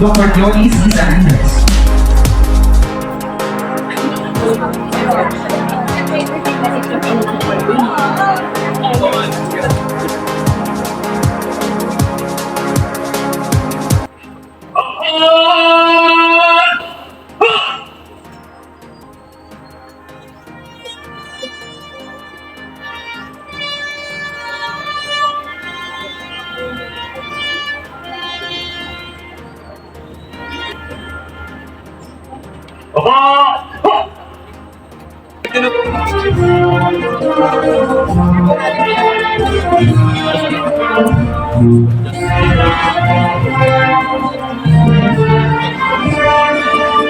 Dr. Dionis Isa Andres.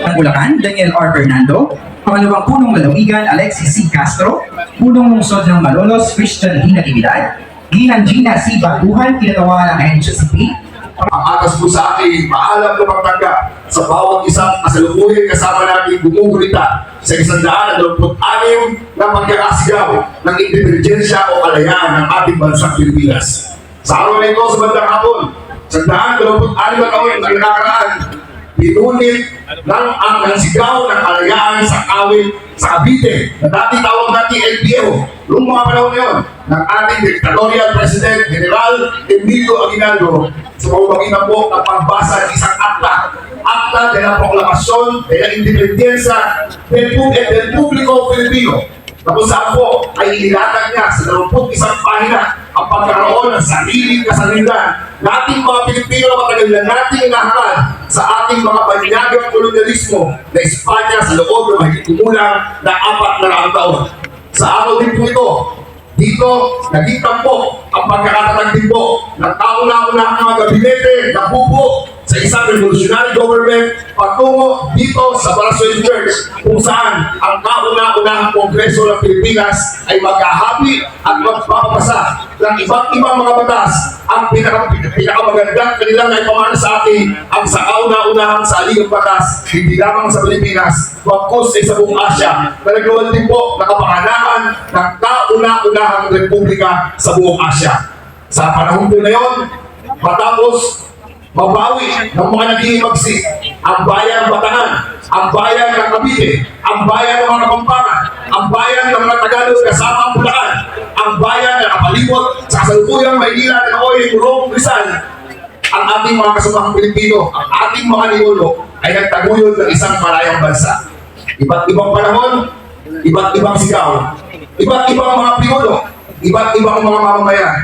Ang Bulacan, Daniel R. Fernando. Pangalawang punong lalawigan, Alexis C. Castro. Punong lungsod ng Malolos, Christian D. Natividad. Ginang Gina C. Baguhan, kinatawahan ng NHCP. Ang atas po sa akin, maalam na magtanggap sa bawat isang kasalukuyan kasama natin gumugulita sa 126 na pagkakasigaw ng intelijensiya o kalayaan ng ating bansang Pilipinas. Sa araw na ito, sa bandang hapon, sa 126 na taon na nakaraan, pinunit ng sigaw ng kalayaan sa kawit sa Cavite na dati tawag natin LPO noong mga panahon ngayon ng ating dictatorial President General Emilio Aguinaldo sa pamamagitan po ng pagbasa ng isang akta de la Proclamación de la Independencia del Público Filipino na kung saan po ay inilatag niya sa 21 pahina ang pagkaroon ng sariling kasanligan na ating mga Pilipino na matagal na nating inahangal sa ating mga banyagang kolonyalismo na Espanya sa loob ng mahigit kumulang na 400 taon. Sa araw din po ito, dito naging tampo ang pagkakatatag din po ng kauna-unahang mga gabinete na bubuo sa isang revolutionary government patungo dito sa Barasoy Church kung saan ang kauna-unahang Kongreso ng Pilipinas ay maghahabi at magpapasa ng iba't ibang mga batas. Ang pinakamagandang kanilang ay pamana sa atin ang sa kauna-unahang saligang batas hindi lamang sa Pilipinas bagkus sa buong Asya na nagluwal din po na kapanganakan ng kauna-unahang republika sa buong Asya. Sa panahon po na yun, matapos mabawi ng mga naging magsik ang bayan ng Batangan, ang bayan ng Cavite, ang bayan ng mga Kapampangan, ang bayan ng mga Tagalog kasama ang Bulacan, ang bayan na kapalibot sa kasalukuyang Maynila na Oy, Murong, Rizal. Ang ating mga kasumahang Pilipino, ang ating mga ninuno ay nagtaguyod ng isang malayang bansa. Iba't ibang panahon, iba't ibang sigaw, iba't ibang mga pinuno, iba't ibang mga mamamayan.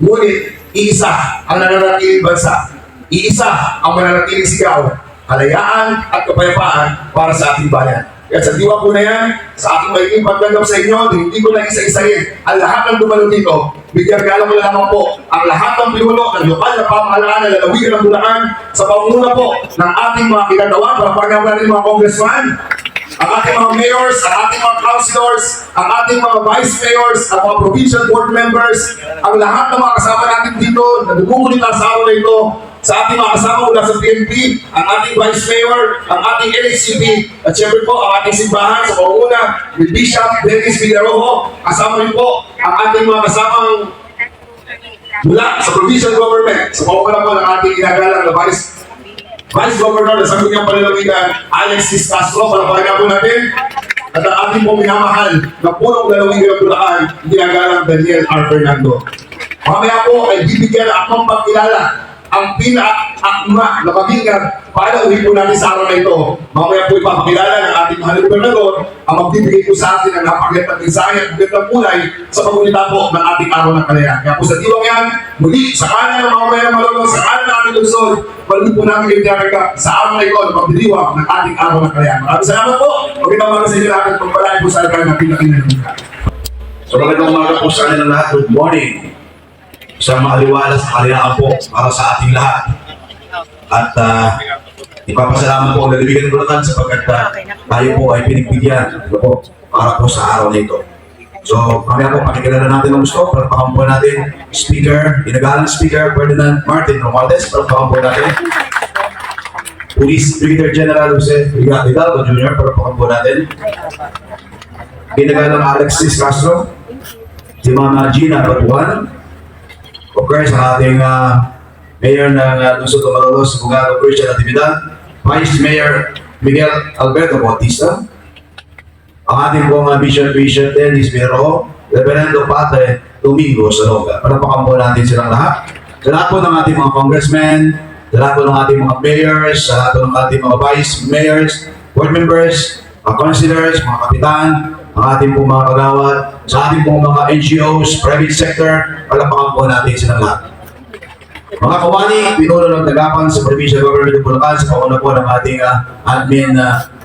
Ngunit, iisa ang nananatiling bansa. Iisa ang mananatiling sigaw, kalayaan at kapayapaan para sa ating bayan. Kaya sa diwa po na yan, sa ating magiging pagtanggap sa inyo, hindi ko na isa-isahin ang lahat ng dumalo dito. Bigyan galang mo lamang po ang lahat ng pinuno ng lokal na pamahalaan na lalawigan ng Bulacan sa pangunguna po ng ating mga kinagawa, para natin mga congressman, ang ating mga mayors, ang ating mga councilors, ang ating mga vice mayors, ang mga provincial board members, ang lahat ng mga kasama natin dito na dumumulita sa araw na ito, sa ating mga kasama mula sa PNP, ang ating vice mayor, ang ating NHCP, at syempre po ang ating simbahan sa panguna ni Bishop Dennis Villarojo, kasama rin po ang ating mga kasamang mula sa provincial government, sa panguna po ng ating ginagalang na Vice Governor na sagot niyang palalawigan, Alexis Castro, palapagan po natin. At ang ating pong minamahal na punong lalawigan ng Bulacan, ginagalang Daniel R. Fernando. Mamaya po ay bibigyan akong pagkilala ang pinaka-akma na mabigat para uwi po natin sa araw na ito. Mamaya po ipapakilala ng ating mahal na gobernador ang magbibigay po sa atin ng napakagandang mensahe at magandang kulay sa pagulita po ng ating araw ng kalayaan. Kaya po sa diwang yan, muli sa kanan ng mga mamayan ng Malolos, sa kanan ng ating lungsod, muli po namin kayo tinaragap sa araw na ito na pagdiriwang ng ating araw ng kalayaan. Maraming salamat po. Magandang umaga sa inyo lahat at pagpalain po sa ating pinakainalungka. So magandang umaga po sa kanila lahat. Good morning. Isang maaliwala sa kalayaan po para sa ating lahat. At ipapasalamat po ang lalawigan ng Bulacan sapagkat tayo po ay pinagbigyan po para po sa araw na ito. So, mamaya po pakikilala natin ang gusto. Palakpakan po natin, Speaker, ginagalang Speaker Ferdinand Martin Romualdez. Palakpakan po natin. Police Brigadier General Jose Hidalgo Jr. Palakpakan po natin. Ginagalang Alexis Castro. Si Mama Gina Batuan. Okay, sa ating Mayor ng Lungsod ng Malolos, Bugado Christian Natividad, Vice Mayor Miguel Alberto Bautista, ang ating pong Bishop Dennis Miro, Reverendo Padre Domingo Salonga. Palapakan po natin silang lahat. Sa lahat po ng ating mga congressmen, sa lahat po ng ating mga mayors, sa lahat po ng ating mga vice mayors, board members, mga councilors, mga kapitan, ang ating pong mga kagawad, sa ating pong mga NGOs, private sector, palapakan po natin silang lahat. Mga kawani, pinuno ng tagapan sa Provincial Government of Bulacan, sa pauna po ng ating admin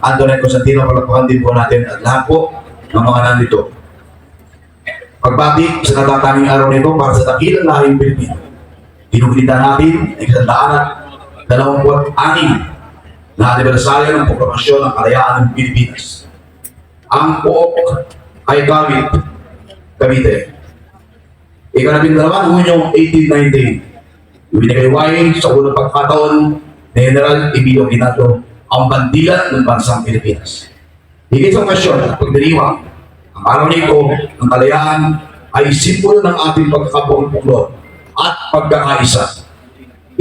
Antoine Constantino, palapakan din po natin at lahat po ng mga nandito. Pagbati sa natatanging araw nito para sa dakilang lahing Pilipino. Ginugunita natin ang 126 na anibersaryo ng proklamasyon ng kalayaan ng Pilipinas. Ang pook ay Cavite. Ika-12 Hunyo 1819. Ibinigay sa unang pagkakataon ni General Emilio Aguinaldo ang bandila ng bansang Pilipinas. Higit sa okasyon at pagdiriwang, ang araw nito ng kalayaan ay simbolo ng ating pagkakabuklod at pagkakaisa.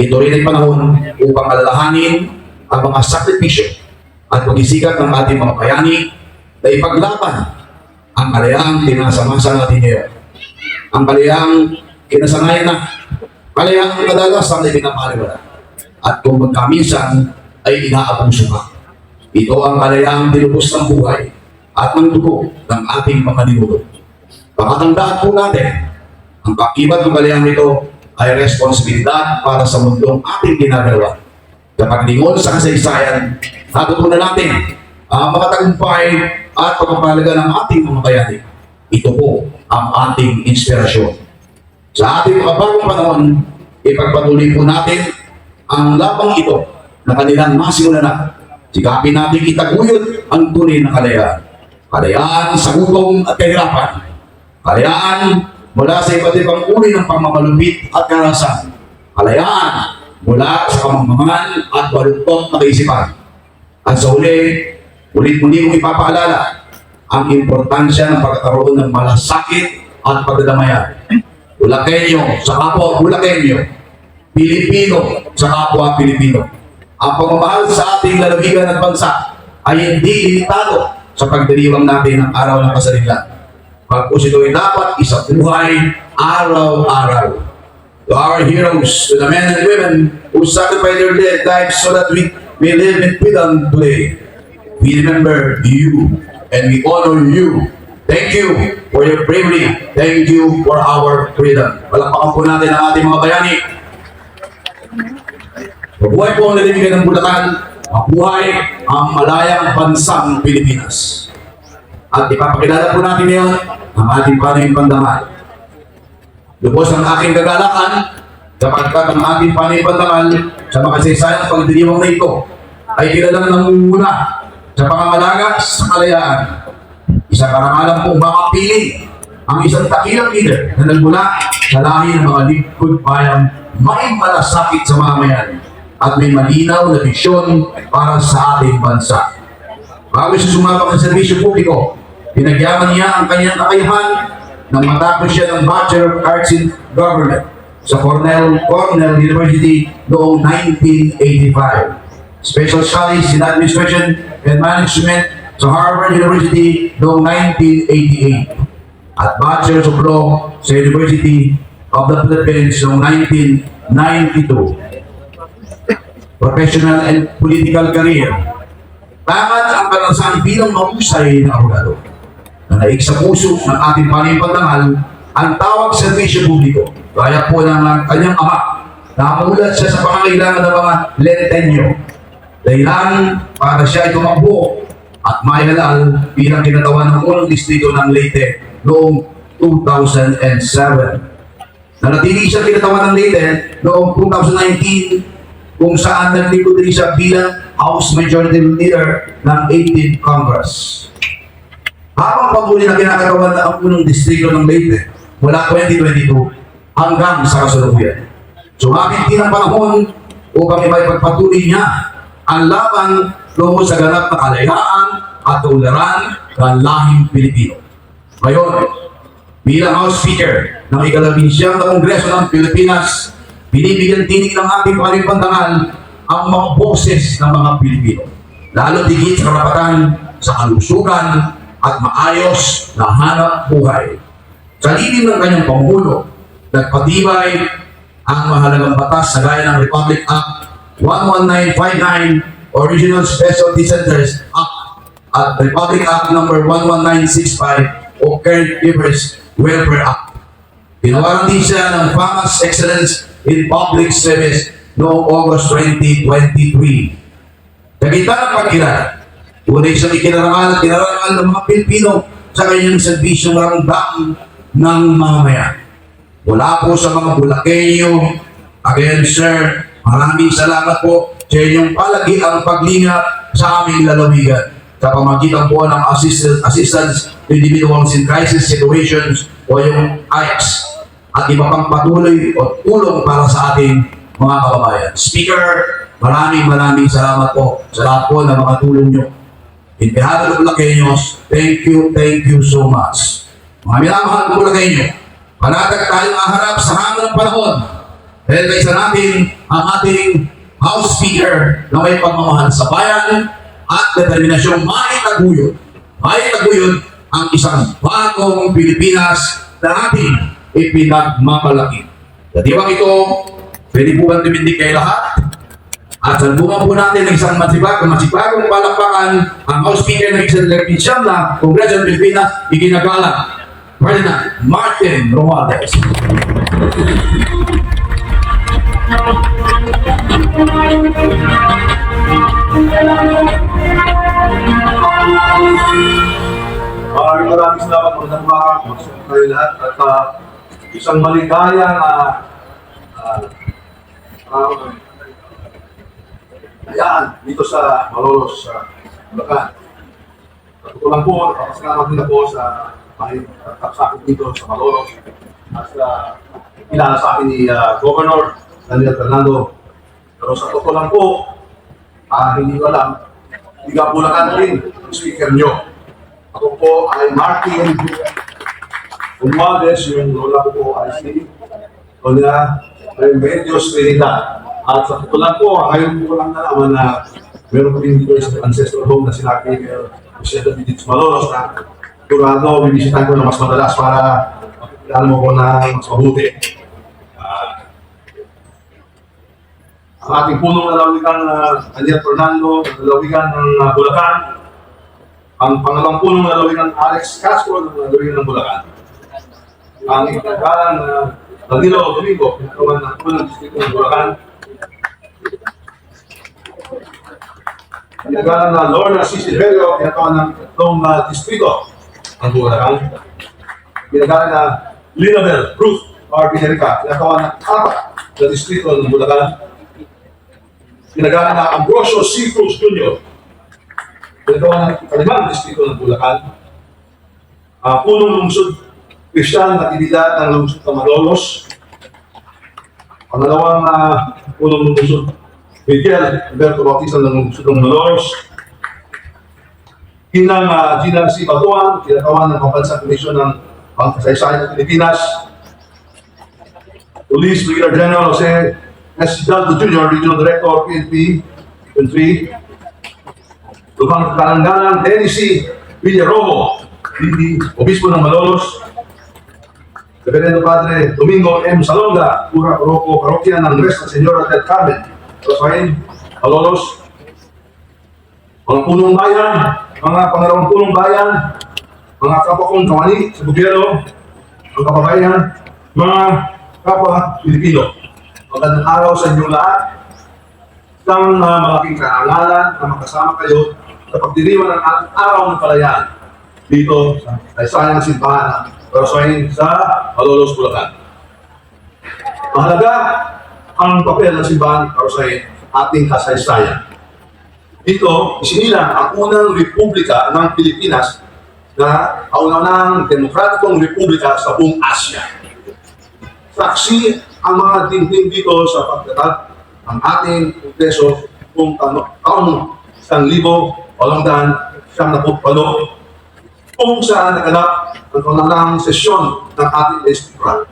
Ito rin ay panahon upang alalahanin ang mga sakripisyo at pagsisikap ng ating mga bayani na ipaglaban ang kalayaang tinasamasan natin ngayon. Ang kalayaang kinasanayan na, kalayaang kadalasan ay pinapaliwala at kung magkaminsan ay inaabuso pa. Ito ang kalayaang dinubos ng buhay at ng dugo ng ating mga ninuno. Pakatandaan po natin, ang pakibat ng kalayaang ito ay responsibilidad para sa mundong ating ginagawa. Kapag lingon sa kasaysayan, natutunan natin ang mga tagumpay at pagpapalaga ng ating mga bayani. Ito po ang ating inspirasyon. Sa ating mga bagong panahon, ipagpatuloy po natin ang labang ito na kanilang masimulan na. Sikapin natin itaguyod ang tunay na kalayaan. Kalayaan sa gutom at kahirapan. Kalayaan mula sa iba't ibang uri ng pamamalupit at karahasan. Kalayaan mula sa kamangmangan at baluktot na kaisipan. At sa huli, ulit-muli kong ipapaalala ang importansya ng pagkakaroon ng malasakit at pagdadamayan. Bulakenyo sa kapwa Bulakenyo, Pilipino sa kapwa Pilipino. Ang pagmamahal sa ating lalawigan at bansa ay hindi limitado sa pagdiriwang natin ng araw ng kasarinlan. Pagpus ito ay dapat isabuhay araw-araw. To our heroes, to the men and women who sacrificed their lives so that we may live in freedom today. We remember you and we honor you. Thank you for your bravery. Thank you for our freedom. Palakpakan po natin ang ating mga bayani. Mabuhay po ang lalibigan ng Bulacan. Mabuhay ang malayang bansang Pilipinas. At ipapakilala po natin ngayon ang ating panayang pandangal. Lubos ang aking kagalakan sapagkat ang ating panayang pandangal sa makasaysayan ng pagdiriwang na ito ay kilalang nangunguna sa pangangalaga sa kalayaan. Isa karangalan pong makapiling ang isang takilang leader na nagmula sa lahi ng mga lingkod bayang may malasakit sa mamayan at may malinaw na bisyon para sa ating bansa. Bago siya sumabak sa serbisyo publiko, pinagyaman niya ang kanyang kakayahan nang matapos siya ng Bachelor of Arts in Government sa Cornell University noong 1985. Special Studies in Administration and Management sa Harvard University noong 1988 at Bachelor of Law sa University of the Philippines noong 1992. Professional and political career. Tamat ang kalansang bilang mahusay na abogado na naik sa puso ng ating panimpandangal ang tawag sa serbisyo publiko. Kaya po ng kanyang ama na amulat siya sa pangangailangan ng mga lentenyo. Dahilan para siya ay tumakbo at maihalal bilang kinatawan ng unang distrito ng Leyte noong 2007. Nanatili siya kinatawan ng Leyte noong 2019 kung saan naglingkod rin siya bilang House Majority Leader ng 18th Congress. Habang patuloy na kinakatawan na ang unang distrito ng Leyte mula 2022 hanggang sa kasalukuyan. Sumapit din ang panahon upang ipagpatuloy niya ang laban doon sa ganap na kalayaan at kaunlaran ng lahing Pilipino. Ngayon, bilang House Speaker ng ika-11 na Kongreso ng Pilipinas, binibigyan tinig ng ating palipantangan ang mga boses ng mga Pilipino, lalo tigit sa karapatan sa kalusugan at maayos na hanap buhay. Sa lilim ng kanyang pamumuno, nagpatibay ang mahalagang batas sa gaya ng Republic Act 11959, Original Specialty Centers Act, at Republic Act No. 11965 o Caregivers Welfare Act. Tinawaran din siya ng FAMAS Excellence in Public Service noong August 2023. Sa gitna ng pagkilala, tunay siyang ikinarangal at kinarangal ng mga Pilipino sa kanyang serbisyong ramdam ng mamamayan. Mula po sa mga Bulakenyo, again sir, maraming salamat po sa inyong palagi ang paglingap sa aming lalawigan sa pamagitan po ng assistance to individuals in crisis situations o yung AICS at iba pang patuloy o tulong para sa ating mga kababayan. Speaker, maraming salamat po sa lahat po ng mga tulong nyo. In behalf of the Bulakeños, thank you so much. Mga minamahal ng Bulakeño, panatag tayong aharap sa hamon ng panahon dahil kaysa natin ang ating House Speaker na may pagmamahal sa bayan at determinasyong maitaguyod ang isang bagong Pilipinas na ating ipinagmamalaki. Sa diwang ito, pwede po bang tumindig kay lahat? At salubungan po natin ng isang masibagong palakpakan ang House Speaker ng Executive na Kongreso ng Pilipinas, iginagalang Ferdinand Martin Romualdez. Maraming salamat po sa mga kayo lahat at isang maligayang ayan dito sa Malolos, sa Bulacan. Ito lang po, napasalamat din ako sa sakit dito sa Malolos at kilala sa akin ni Governor Daniel Fernando. Pero sa totoo lang po, hindi ko alam, tiga Bulacan rin ang speaker nyo. Ako po ay Martin Romualdez, yung lola ko po ay si Doña Remedios Trinidad. At sa totoo lang po, ngayon po lang nalaman na meron po rin dito sa ancestral home na sinabi Presidente dito sa Malolos na turado, bibisitan ko na mas madalas para makikilala mo ko na mas mabuti. Ang ating punong lalawigan Daniel Fernando, lalawigan ng Bulacan, ang pangalawang punong lalawigan Alex Castro ng lalawigan ng Bulacan. Ang ikagalang Danilo Domingo, pinagawa ng punong distrito ng Bulacan. Pinagawa na Lorna C. Silverio, pinagawa ng tatlong distrito ng Bulacan. Pinagawa na Linabel Ruth R. Pinerica, pinagawa ng 4 na distrito ng Bulacan. Pinagawa na Ambrosio C. Cruz Jr. Pinagawa ng 5 distrito ng Bulacan. Punong lungsod Christian Natividad ng lungsod ng Malolos. Pangalawang punong lungsod Miguel Alberto Bautista ng lungsod ng Malolos. Hinang Gina C. Batuan, kinagawa ng Pambansang Komisyon ng Pangkasaysayan ng Pilipinas. Police Brigadier General Jose S. Dalto Jr., Regional Director, PNP, 23. Lupang Kalanganan, Denny C. Villarobo, DD, Obispo ng Malolos. Reverendo Padre Domingo M. Salonga, Pura Oroco, Parokya ng Nuestra Señora del Carmen, Rosario, Malolos. Mga punong bayan, mga pangalawang punong bayan, mga kapwa kong kawani sa gobyerno, mga kababayan, mga kapwa Pilipino. Magandang araw sa inyong lahat. Isang malaking karangalan na makasama kayo sa pagdiriwang ng ating araw ng kalayaan dito sa kaysayang simbahan ng Rosario sa Malolos, Bulacan. Mahalaga ang papel ng simbahan ng Rosario sa ating kasaysayan. Dito, isinilang ang unang republika ng Pilipinas na kauna-unahang demokratikong republika sa buong Asya. Saksi ang mga dingding dito sa pagtatag ng ating Kongreso kung taong 1898 kung saan naganap ang kaunang sesyon ng ating legislatura.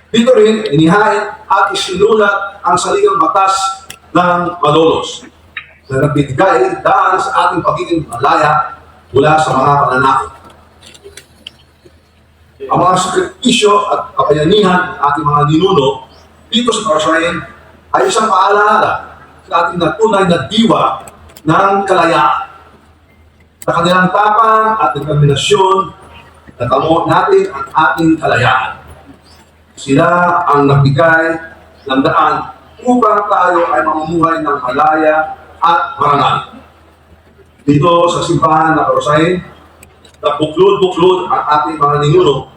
Dito rin, inihain at isinulat ang saligang batas ng Malolos na nagbibigay daan sa ating pagiging malaya mula sa mga pananakot. Ang mga sakripisyo at kabayanihan ng ating mga ninuno dito sa Parasayan ay isang paalala sa ating tunay na diwa ng kalayaan. Sa kanilang tapang at determinasyon, natamo natin ang ating kalayaan. Sila ang nagbigay ng daan upang tayo ay mamumuhay ng malaya at marangal. Dito sa simbahan na Parasayan, nabuklod-buklod ang ating mga ninuno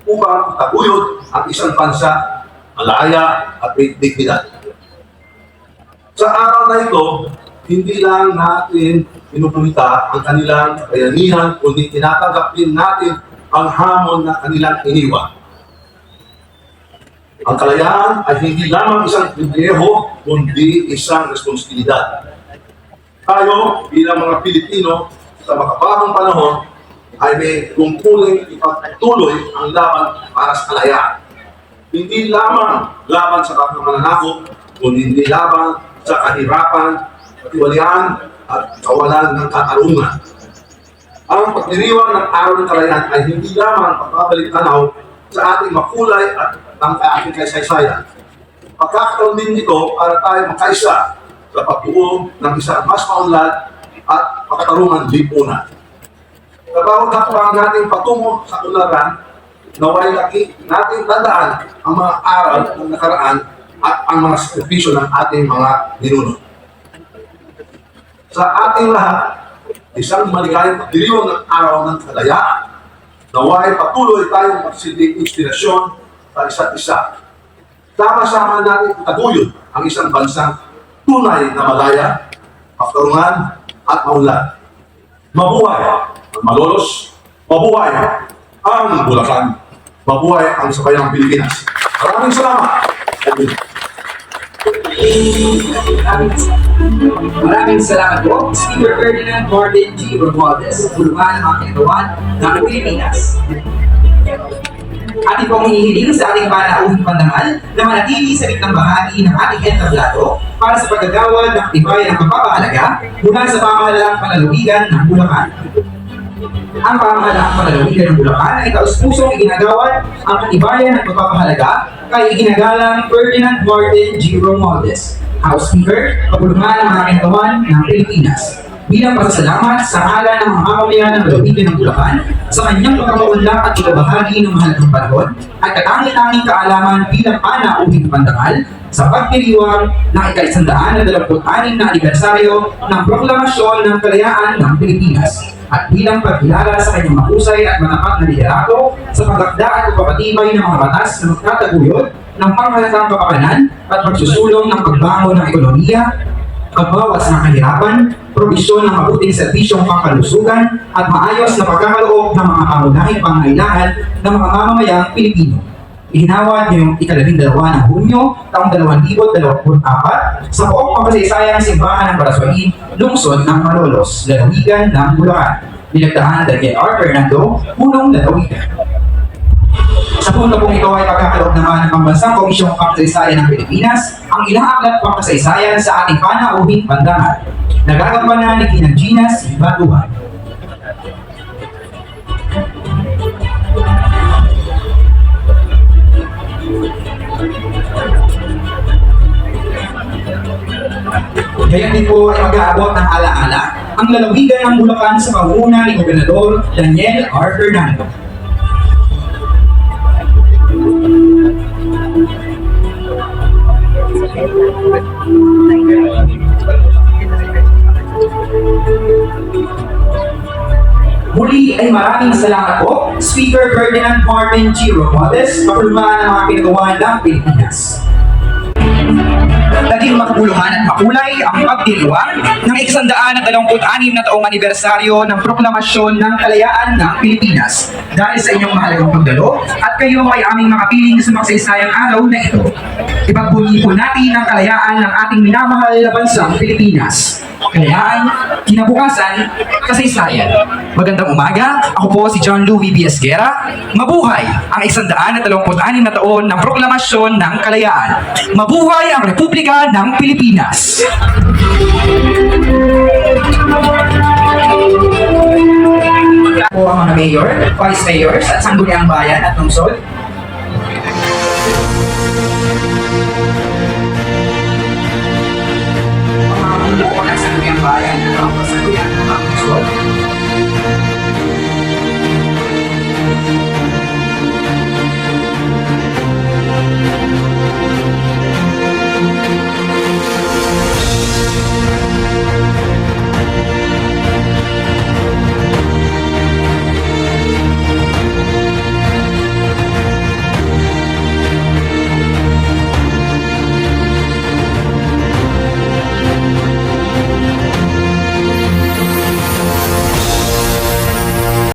upang taguyod ang isang bansa, malaya at may dignidad. Sa araw na ito, hindi lang natin pinupunita ang kanilang bayanihan, kundi tinatanggap din natin ang hamon na kanilang iniwan. Ang kalayaan ay hindi lamang isang pribilehiyo, kundi isang responsibilidad. Tayo, bilang mga Pilipino, sa makabahang panahon, ay may tungkuling ipagtuloy ang laban para sa kalayaan. Hindi lamang laban sa mananakop, kundi hindi laban sa kahirapan, katiwalian, at kawalan ng katarungan. Ang pagdiriwang ng araw ng kalayaan ay hindi lamang pagbabalik tanaw sa ating makulay at ang ating kaysaysayan. Pagkakataon din ito para tayo makaisa sa pagbuo ng isang mas maunlad at makatarungan lipunan. Sa bawat hakbang nating patungo sa unlaran, naway nating tandaan ang mga aral ng nakaraan at ang mga sakripisyo ng ating mga ninuno. Sa ating lahat, isang maligayang pagdiriwang ng araw ng kalayaan. Naway patuloy tayong magsilbing inspirasyon sa isa't isa. Sama-sama natin itaguyod ang isang bansang tunay na malaya, makatarungan at maunlad. Mabuhay ang Malolos, mabuhay ang Bulacan, mabuhay ang sabayang Pilipinas. Maraming salamat. Maraming salamat po, Speaker Ferdinand Martin G. Romualdez, Pulungan ng mga kinagawan ng Pilipinas. Ating pong hinihiling sa ating panauhing pandangal na manatili sa gitnang bahagi ng ating entablado para sa paggagawad ng tibayan ng pagpapahalaga mula sa pamahalaang panalawigan ng Bulacan. Ang pamahalaang panalawigan ng Bulacan ay taus-pusong iginagawad ang katibayan ng pagpapahalaga kay iginagalang Ferdinand Martin G. Romualdez, House Speaker, Kapulungan ng mga kinagawan ng Pilipinas. Bilang pasasalamat sa ngalan ng mga mamamayan ng lalawigan ng Bulacan sa kanyang pagkakaunlak at ibabahagi ng mahalagang panahon at katangi-tanging kaalaman bilang panauhing pandangal sa pagdiriwang ng ika-126 na anibersaryo ng Proklamasyon ng Kalayaan ng Pilipinas at bilang pagkilala sa kanyang mahusay at matapat na liderato sa pagtakda at pagpapatibay ng mga batas na magtataguyod ng panghalatang kapakanan at pagsusulong ng pagbangon ng ekonomiya, pagbawas ng kahirapan, probisyon ng mabuting serbisyong pangkalusugan at maayos na pagkakaloob ng mga pangunahing pangailangan ng mga mamamayang Pilipino. Ihinawad ngayong ika-12 ng Hunyo, taong 2024 sa buong mapasaysayan ng Simbahan ng Baraswain, lungsod ng Malolos, lalawigan ng Bulacan. Nilagdaan Daniel R. Fernando, punong lalawigan. Sa punto pong ito ay pagkakaloob naman ng Pambansang Komisyong Pangkasaysayan ng Pilipinas ang ilang aklat pangkasaysayan sa ating panauhing pandangal. Nagagampanan ni Ginang Gina C. Batuhan. Gayon din po ay mag-aabot ng alaala ang lalawigan ng Bulacan sa pangunguna ni Gobernador Daniel R. Fernando. Muli ay maraming salamat po, Speaker Ferdinand Martin G. Romualdez, Kapulungan ng mga kinagawa ng Pilipinas. Naging makabuluhan at makulay ang pagdiriwang ng 126 na taong anibersaryo ng Proklamasyon ng Kalayaan ng Pilipinas. Dahil sa inyong mahalagang pagdalo at kayo ay aming makapiling sa makasaysayang araw na ito. Ipagbunyi po natin ang kalayaan ng ating minamahal na bansang Pilipinas. kalayaan, kinabukasan, kasaysayan. Magandang umaga, ako po si John Louis B. Esguera. Mabuhay ang 126 na taon ng Proklamasyon ng Kalayaan. Mabuhay ang Republika ng Pilipinas. Po ang mga mayor, vice mayors at sangguniang bayan at lungsod. Mga bumuo ng sangguniang bayan at mga sangguniang